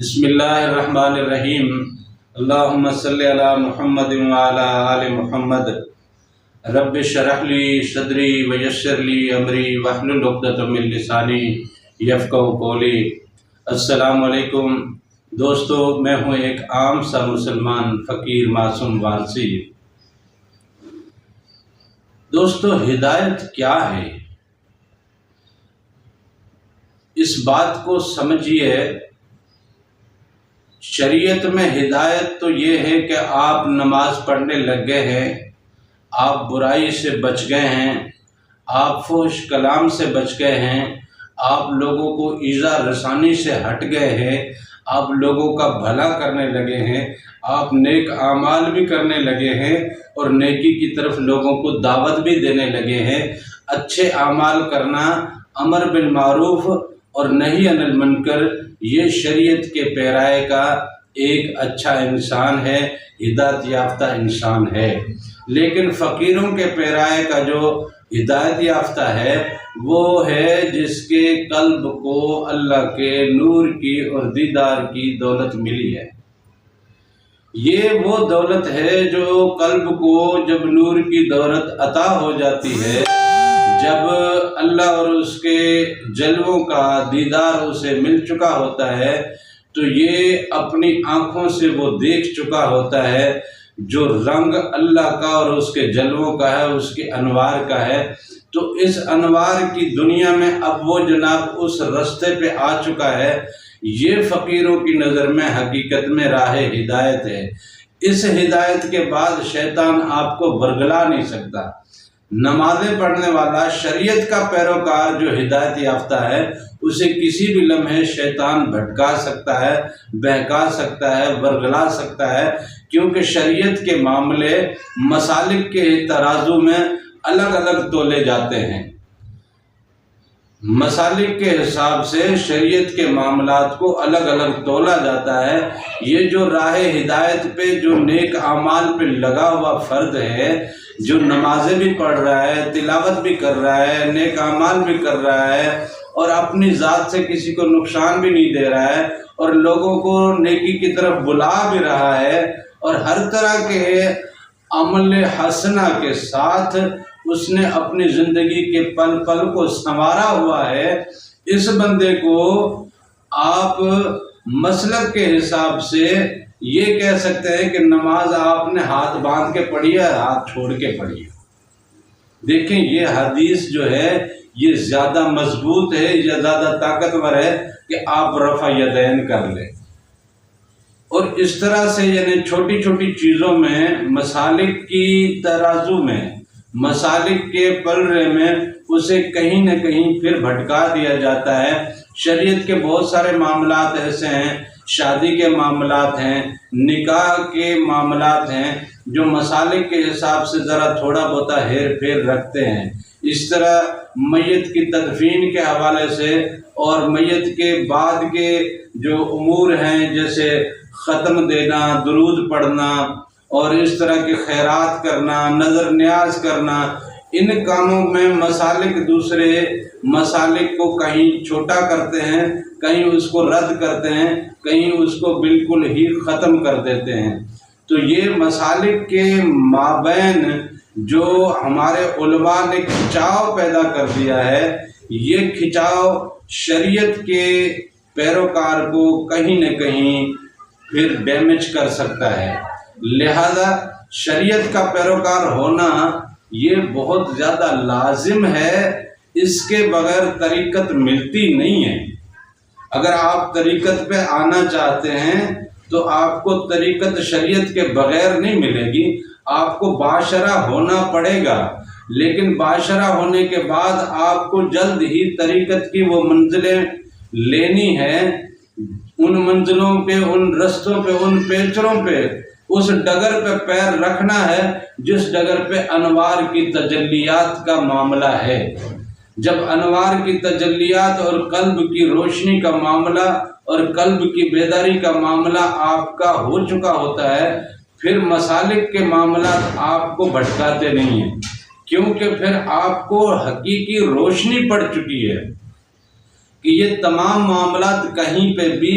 بسم اللہ الرحمن الرحیم۔ اللہم صلی علی محمد وعلی آل محمد۔ رب اشرح لی صدری ویسر لی امری واحلل عقدۃ من لسانی یفقہوا قولی۔ السلام علیکم دوستو، میں ہوں ایک عام سا مسلمان فقیر معصوم وارسی۔ دوستو، ہدایت کیا ہے؟ اس بات کو سمجھیے، شریعت میں ہدایت تو یہ ہے کہ آپ نماز پڑھنے لگ گئے ہیں، آپ برائی سے بچ گئے ہیں، آپ فحش کلام سے بچ گئے ہیں، آپ لوگوں کو ایذا رسانی سے ہٹ گئے ہیں، آپ لوگوں کا بھلا کرنے لگے ہیں، آپ نیک اعمال بھی کرنے لگے ہیں اور نیکی کی طرف لوگوں کو دعوت بھی دینے لگے ہیں۔ اچھے اعمال کرنا، امر بالمعروف اور نہی عن المنکر، یہ شریعت کے پیرائے کا ایک اچھا انسان ہے، ہدایت یافتہ انسان ہے۔ لیکن فقیروں کے پیرائے کا جو ہدایت یافتہ ہے وہ ہے جس کے قلب کو اللہ کے نور کی اور دیدار کی دولت ملی ہے۔ یہ وہ دولت ہے جو قلب کو جب نور کی دولت عطا ہو جاتی ہے، جب اللہ اور اس کے جلووں کا دیدار اسے مل چکا ہوتا ہے، تو یہ اپنی آنکھوں سے وہ دیکھ چکا ہوتا ہے جو رنگ اللہ کا اور اس کے جلووں کا ہے، اس کے انوار کا ہے۔ تو اس انوار کی دنیا میں اب وہ جناب اس رستے پہ آ چکا ہے۔ یہ فقیروں کی نظر میں حقیقت میں راہ ہدایت ہے۔ اس ہدایت کے بعد شیطان آپ کو برگلا نہیں سکتا۔ نمازیں پڑھنے والا، شریعت کا پیروکار جو ہدایت یافتہ ہے، اسے کسی بھی لمحے شیطان بھٹکا سکتا ہے، بہکا سکتا ہے، برگلا سکتا ہے، کیونکہ شریعت کے معاملے مسالک کے ترازو میں الگ الگ تولے جاتے ہیں۔ مسالک کے حساب سے شریعت کے معاملات کو الگ الگ تولا جاتا ہے۔ یہ جو راہ ہدایت پہ جو نیک اعمال پہ لگا ہوا فرد ہے، جو نمازیں بھی پڑھ رہا ہے، تلاوت بھی کر رہا ہے، نیک اعمال بھی کر رہا ہے اور اپنی ذات سے کسی کو نقصان بھی نہیں دے رہا ہے اور لوگوں کو نیکی کی طرف بلا بھی رہا ہے اور ہر طرح کے عمل حسنہ کے ساتھ اس نے اپنی زندگی کے پل پل کو سنوارا ہوا ہے، اس بندے کو آپ مسلک کے حساب سے یہ کہہ سکتے ہیں کہ نماز آپ نے ہاتھ باندھ کے پڑھی ہے، ہاتھ چھوڑ کے پڑھی ہے۔ دیکھیں، یہ حدیث جو ہے یہ زیادہ مضبوط ہے، یہ زیادہ طاقتور ہے کہ آپ رفع یدین کر لیں۔ اور اس طرح سے یعنی چھوٹی چھوٹی چیزوں میں، مسالک کی ترازو میں، مسالک کے پلڑے میں اسے کہیں نہ کہیں پھر بھٹکا دیا جاتا ہے۔ شریعت کے بہت سارے معاملات ایسے ہیں، شادی کے معاملات ہیں، نکاح کے معاملات ہیں، جو مسالک کے حساب سے ذرا تھوڑا بہت ہیر پھیر رکھتے ہیں۔ اس طرح میت کی تدفین کے حوالے سے اور میت کے بعد کے جو امور ہیں، جیسے ختم دینا، درود پڑھنا اور اس طرح کے خیرات کرنا، نظر نیاز کرنا، ان کاموں میں مسالک دوسرے مسالک کو کہیں چھوٹا کرتے ہیں، کہیں اس کو رد کرتے ہیں، کہیں اس کو بالکل ہی ختم کر دیتے ہیں۔ تو یہ مسالک کے مابین جو ہمارے علماء نے کھچاؤ پیدا کر دیا ہے، یہ کھچاؤ شریعت کے پیروکار کو کہیں نہ کہیں پھر ڈیمیج کر سکتا ہے۔ لہذا شریعت کا پیروکار ہونا یہ بہت زیادہ لازم ہے، اس کے بغیر طریقت ملتی نہیں ہے۔ اگر آپ طریقت پہ آنا چاہتے ہیں تو آپ کو طریقت شریعت کے بغیر نہیں ملے گی، آپ کو باشرہ ہونا پڑے گا۔ لیکن باشرہ ہونے کے بعد آپ کو جلد ہی طریقت کی وہ منزلیں لینی ہے، ان منزلوں پہ، ان رستوں پہ، ان پیچروں پہ، اس ڈگر پہ پیر رکھنا ہے جس ڈگر پہ انوار کی تجلیات کا معاملہ ہے۔ جب انوار کی تجلیات اور قلب کی روشنی کا معاملہ اور قلب کی بیداری کا معاملہ آپ کا ہو چکا ہوتا ہے، پھر مسالک کے معاملات آپ کو بھٹکاتے نہیں ہیں، کیونکہ پھر آپ کو حقیقی روشنی پڑ چکی ہے کہ یہ تمام معاملات کہیں پہ بھی